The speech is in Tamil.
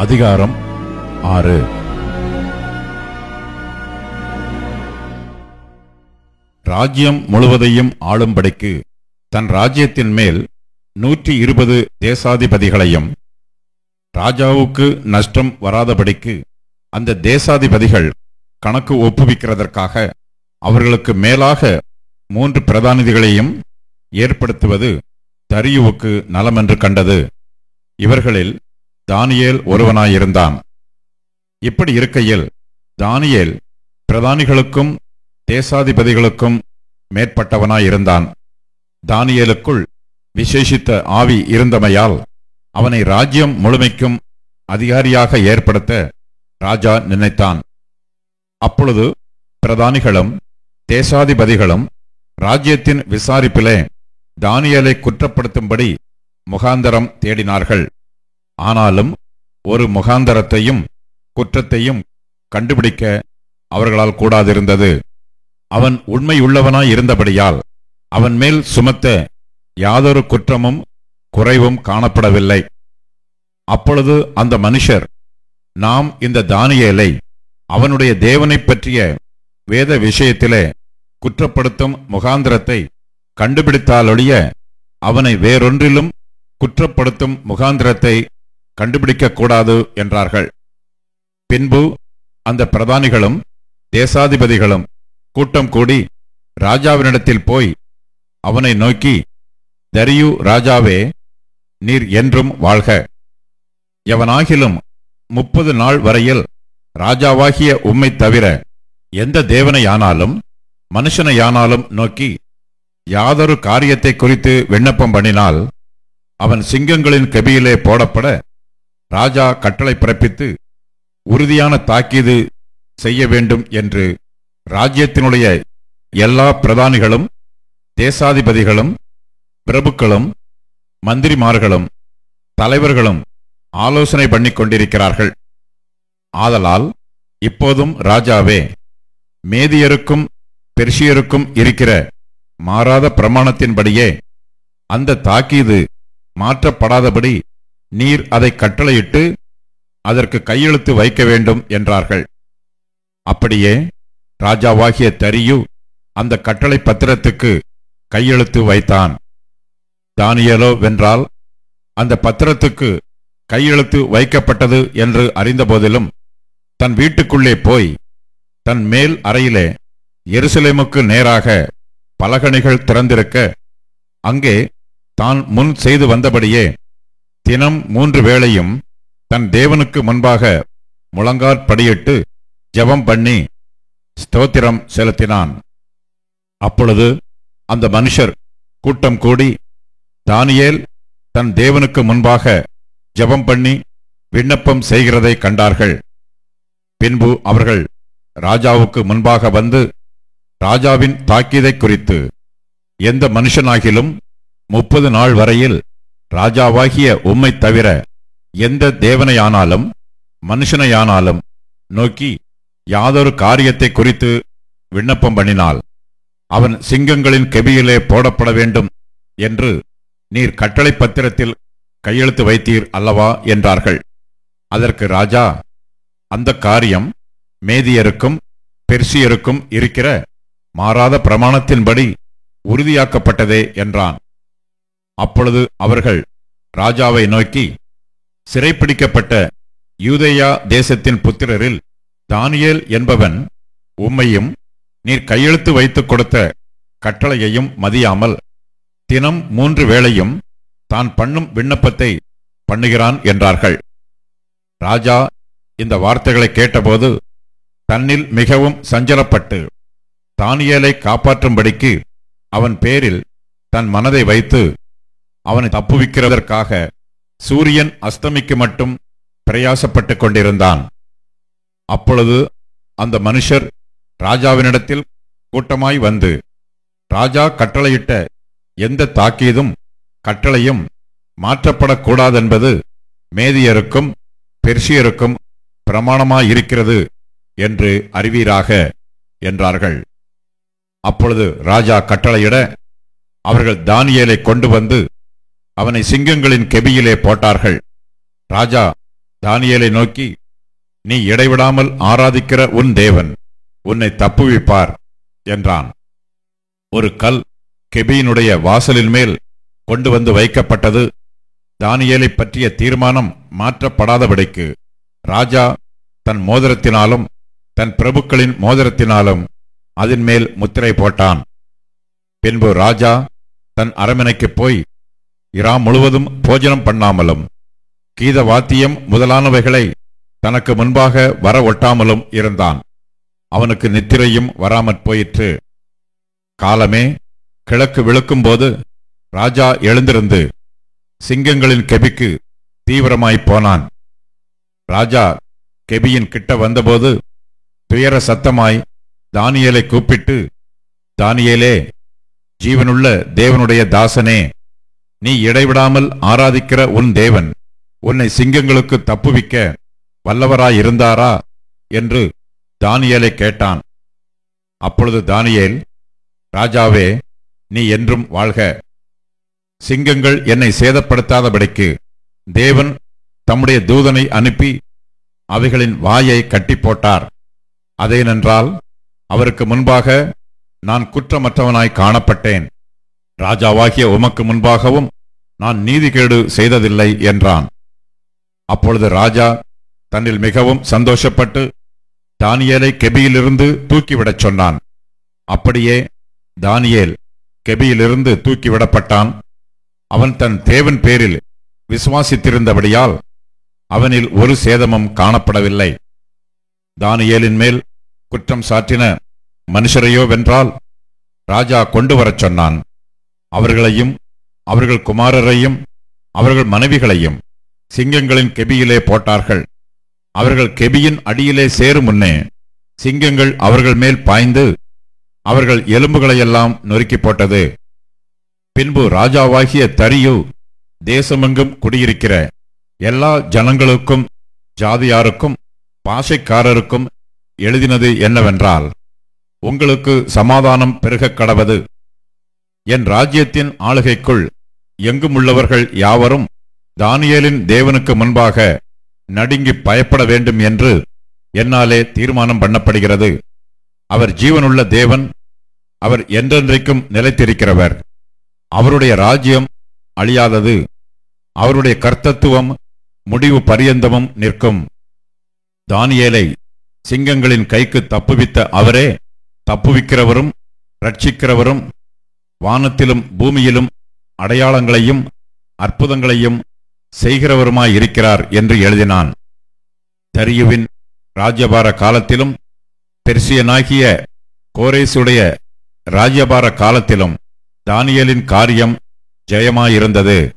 அதிகாரம் 6. ராஜ்யம் முழுவதையும் ஆளும்படிக்கு தன் ராஜ்யத்தின் மேல் 120 தேசாதிபதிகளையும், ராஜாவுக்கு நஷ்டம் வராதபடிக்கு அந்த தேசாதிபதிகள் கணக்கு ஒப்புவிக்கிறதற்காக அவர்களுக்கு மேலாக 3 பிரதானிதிகளையும் ஏற்படுத்துவது தரியுவுக்கு நலமென்று கண்டது. இவர்களில் தானியேல் ஒருவனாயிருந்தான். இப்படி இருக்கையில் தானியேல் பிரதானிகளுக்கும் தேசாதிபதிகளுக்கும் மேற்பட்டவனாயிருந்தான். தானியேலுக்குள் விசேஷித்த ஆவி இருந்தமையால் அவனை ராஜ்யம் முழுமைக்கும் அதிகாரியாக ஏற்படுத்த ராஜா நினைத்தான். அப்பொழுது பிரதானிகளும் தேசாதிபதிகளும் ராஜ்யத்தின் விசாரிப்பிலே தானியேலை குற்றப்படுத்தும்படி முகாந்தரம் தேடினார்கள். ஆனாலும் ஒரு முகாந்தரத்தையும் குற்றத்தையும் கண்டுபிடிக்க அவர்களால் கூடாதிருந்தது. அவன் உண்மையுள்ளவனாய் இருந்தபடியால் அவன் மேல் சுமத்த யாதொரு குற்றமும் குறைவும் காணப்படவில்லை. அப்பொழுது அந்த மனுஷர், நாம் இந்த தானியேலை அவனுடைய தேவனைப் பற்றிய வேத விஷயத்திலே குற்றப்படுத்தும் முகாந்திரத்தை கண்டுபிடித்தாலொழிய அவனை வேறொன்றிலும் குற்றப்படுத்தும் முகாந்திரத்தை கண்டுபிடிக்கக்கூடாது என்றார்கள். பின்பு அந்த பிரதானிகளும் தேசாதிபதிகளும் கூட்டம் கூடி ராஜாவினிடத்தில் போய் அவனை நோக்கி, தரியு ராஜாவே, நீர் என்றும் வாழ்க. எவனாகிலும் 30 நாள் வரையில் ராஜாவாகிய உம்மை தவிர எந்த தேவனையானாலும் மனுஷனையானாலும் நோக்கி யாதொரு காரியத்தை குறித்து விண்ணப்பம் பண்ணினால் அவன் சிங்கங்களின் கெபியிலே போடப்பட ராஜா கட்டளை பிறப்பித்து உறுதியான தாக்கீது செய்ய வேண்டும் என்று ராஜ்யத்தினுடைய எல்லா பிரதானிகளும் தேசாதிபதிகளும் பிரபுக்களும் மந்திரிமார்களும் தலைவர்களும் ஆலோசனை பண்ணிக் கொண்டிருக்கிறார்கள். ஆதலால் இப்போதும் ராஜாவே, மேதியருக்கும் பெர்ஷியருக்கும் இருக்கிற மாறாத பிரமாணத்தின்படியே அந்த தாக்கீது மாற்றப்படாதபடி நீர் அதை கட்டளையிட்டு அதற்கு கையெழுத்து வைக்க வேண்டும் என்றார்கள். அப்படியே ராஜாவாகிய தரியு அந்த கட்டளை பத்திரத்துக்கு கையெழுத்து வைத்தான். தானியேலோ வென்றால் அந்த பத்திரத்துக்கு கையெழுத்து வைக்கப்பட்டது என்று அறிந்தபோதிலும் தன் வீட்டுக்குள்ளே போய் தன் மேல் அறையிலே எருசலேமுக்கு நேராக பலகணிகள் திறந்திருக்க அங்கே தான் முன் செய்து வந்தபடியே தினம் 3 வேளையும் தன் தேவனுக்கு முன்பாக முழங்காற்படியிட்டு ஜெபம் பண்ணி ஸ்தோத்திரம் செலுத்தினான். அப்பொழுது அந்த மனுஷர் கூட்டம் கூடி தானியேல் தன் தேவனுக்கு முன்பாக ஜெபம் பண்ணி விண்ணப்பம் செய்கிறதை கண்டார்கள். பின்பு அவர்கள் ராஜாவுக்கு முன்பாக வந்து, ராஜாவின் தாக்கீதை குறித்து எந்த மனுஷனாகிலும் 30 நாள் வரையில் ராஜாவாகிய உம்மை தவிர எந்த தேவனையானாலும் மனுஷனையானாலும் நோக்கி யாதொரு காரியத்தை குறித்து விண்ணப்பம் பண்ணினால் அவன் சிங்கங்களின் கெபியிலே போடப்பட வேண்டும் என்று நீர் கட்டளை பத்திரத்தில் கையெழுத்து வைத்தீர் அல்லவா என்றார்கள். அதற்கு ராஜா, அந்த காரியம் மேதியருக்கும் பெர்சியருக்கும் இருக்கிற மாறாத பிரமாணத்தின்படி உறுதியாக்கப்பட்டதே என்றான். அப்பொழுது அவர்கள் ராஜாவை நோக்கி, சிறைப்பிடிக்கப்பட்ட யூதேயா தேசத்தின் புத்திரரில் தானியேல் என்பவன் உம்மையும் நீர் கையெழுத்து வைத்துக் கொடுத்த கட்டளையையும் மதியாமல் தினம் 3 வேளையும் தான் பண்ணும் விண்ணப்பத்தை பண்ணுகிறான் என்றார்கள். ராஜா இந்த வார்த்தைகளை கேட்டபோது தன்னில் மிகவும் சஞ்சலப்பட்டு தானியேலை காப்பாற்றும்படிக்கு அவன் பேரில் தன் மனதை வைத்து அவனை தப்புவிக்கிறதற்காக சூரியன் அஸ்தமிக்கு மட்டும் பிரயாசப்பட்டுக் கொண்டிருந்தான். அப்பொழுது அந்த மனுஷர் ராஜாவினிடத்தில் கூட்டமாய் வந்து, ராஜா கட்டளையிட்ட எந்த தாக்கீதும் கட்டளையும் மாற்றப்படக்கூடாதென்பது மேதியருக்கும் பெர்ஷியருக்கும் பிரமாணமாயிருக்கிறது என்று அறிவீராக என்றார்கள். அப்பொழுது ராஜா கட்டளையிட அவர்கள் தானியேலை கொண்டு வந்து அவனை சிங்கங்களின் கெபியிலே போட்டார்கள். ராஜா தானியேலை நோக்கி, நீ இடைவிடாமல் ஆராதிக்கிற உன் தேவன் உன்னை தப்புவிப்பார் என்றான். ஒரு கல் கெபியினுடைய வாசலின் மேல் கொண்டு வந்து வைக்கப்பட்டது. தானியேலை பற்றிய தீர்மானம் மாற்றப்படாதபடிக்கு ராஜா தன் மோதிரத்தினாலும் தன் பிரபுக்களின் மோதிரத்தினாலும் அதன் மேல் முத்திரை போட்டான். பின்பு ராஜா தன் அரண்மனைக்கு போய் இரா முழுவதும் போஜனம் பண்ணாமலும் கீத வாத்தியம் முதலானவைகளை தனக்கு முன்பாக வர ஒட்டாமலும் இருந்தான். அவனுக்கு நித்திரையும் வராமற் போயிற்று. காலமே கிழக்கு விழுக்கும்போது ராஜா எழுந்திருந்து சிங்கங்களின் கெபிக்கு தீவிரமாய்ப் போனான். ராஜா கெபியின் கிட்ட வந்தபோது துயர சத்தமாய் தானியேலை கூப்பிட்டு, தானியேலே, ஜீவனுள்ள தேவனுடைய தாசனே, நீ இடைவிடாமல் ஆராதிக்கிற உன் தேவன் உன்னை சிங்கங்களுக்கு தப்புவிக்க வல்லவராயிருந்தாரா என்று தானியேலை கேட்டான். அப்பொழுது தானியேல், ராஜாவே, நீ என்றும் வாழ்க. சிங்கங்கள் என்னை சேதப்படுத்தாதபடிக்கு தேவன் தம்முடைய தூதனை அனுப்பி அவைகளின் வாயை கட்டி போட்டார். அதேனென்றால் அவருக்கு முன்பாக நான் குற்றமற்றவனாய் காணப்பட்டேன். ராஜாவாகிய உமக்கு முன்பாகவும் நான் நீதிகேடு செய்ததில்லை என்றான். அப்பொழுது ராஜா தன்னில் மிகவும் சந்தோஷப்பட்டு தானியேலை கெபியிலிருந்து தூக்கிவிடச் சொன்னான். அப்படியே தானியேல் கெபியிலிருந்து தூக்கிவிடப்பட்டான். அவன் தன் தேவன் பேரில் விசுவாசித்திருந்தபடியால் அவனில் ஒரு சேதமும் காணப்படவில்லை. தானியேலின் மேல் குற்றம் சாற்றின மனுஷரையோ வென்றால் ராஜா கொண்டு வரச் சொன்னான். அவர்களையும் அவர்கள் குமாரரையும் அவர்கள் மனைவிகளையும் சிங்கங்களின் கெபியிலே போட்டார்கள். அவர்கள் கெபியின் அடியிலே சேரும் முன்னே சிங்கங்கள் அவர்கள் மேல் பாய்ந்து அவர்கள் எலும்புகளையெல்லாம் நொறுக்கி போட்டது. பின்பு ராஜாவாகிய தரியு தேசமெங்கும் குடியிருக்கிற எல்லா ஜனங்களுக்கும் ஜாதியாருக்கும் பாஷைக்காரருக்கும் எழுதினது என்னவென்றால், உங்களுக்கு சமாதானம் பெருகக் கடவது. என் ராஜ்யத்தின் ஆளுகைக்குள் எங்குமுள்ளவர்கள் யாவரும் தானியேலின் தேவனுக்கு முன்பாக நடுங்கி பயப்பட வேண்டும் என்று என்னாலே தீர்மானம் பண்ணப்படுகிறது. அவர் ஜீவனுள்ள தேவன், அவர் என்றென்றைக்கும் நிலைத்திருக்கிறவர். அவருடைய ராஜ்யம் அழியாதது, அவருடைய கர்த்தத்துவம் முடிவு பரியந்தமும் நிற்கும். தானியேலை சிங்கங்களின் கைக்கு தப்புவித்த அவரே தப்புவிக்கிறவரும் இரட்சிக்கிறவரும் வானத்திலும் பூமியிலும் அடையாளங்களையும் அற்புதங்களையும் செய்கிறவருமாயிருக்கிறார் என்று எழுதினான். தரியுவின் ராஜ்யபார காலத்திலும் பெர்சியனாகிய கோரேசுடைய ராஜ்யபார காலத்திலும் தானியேலின் காரியம் ஜெயமாயிருந்தது.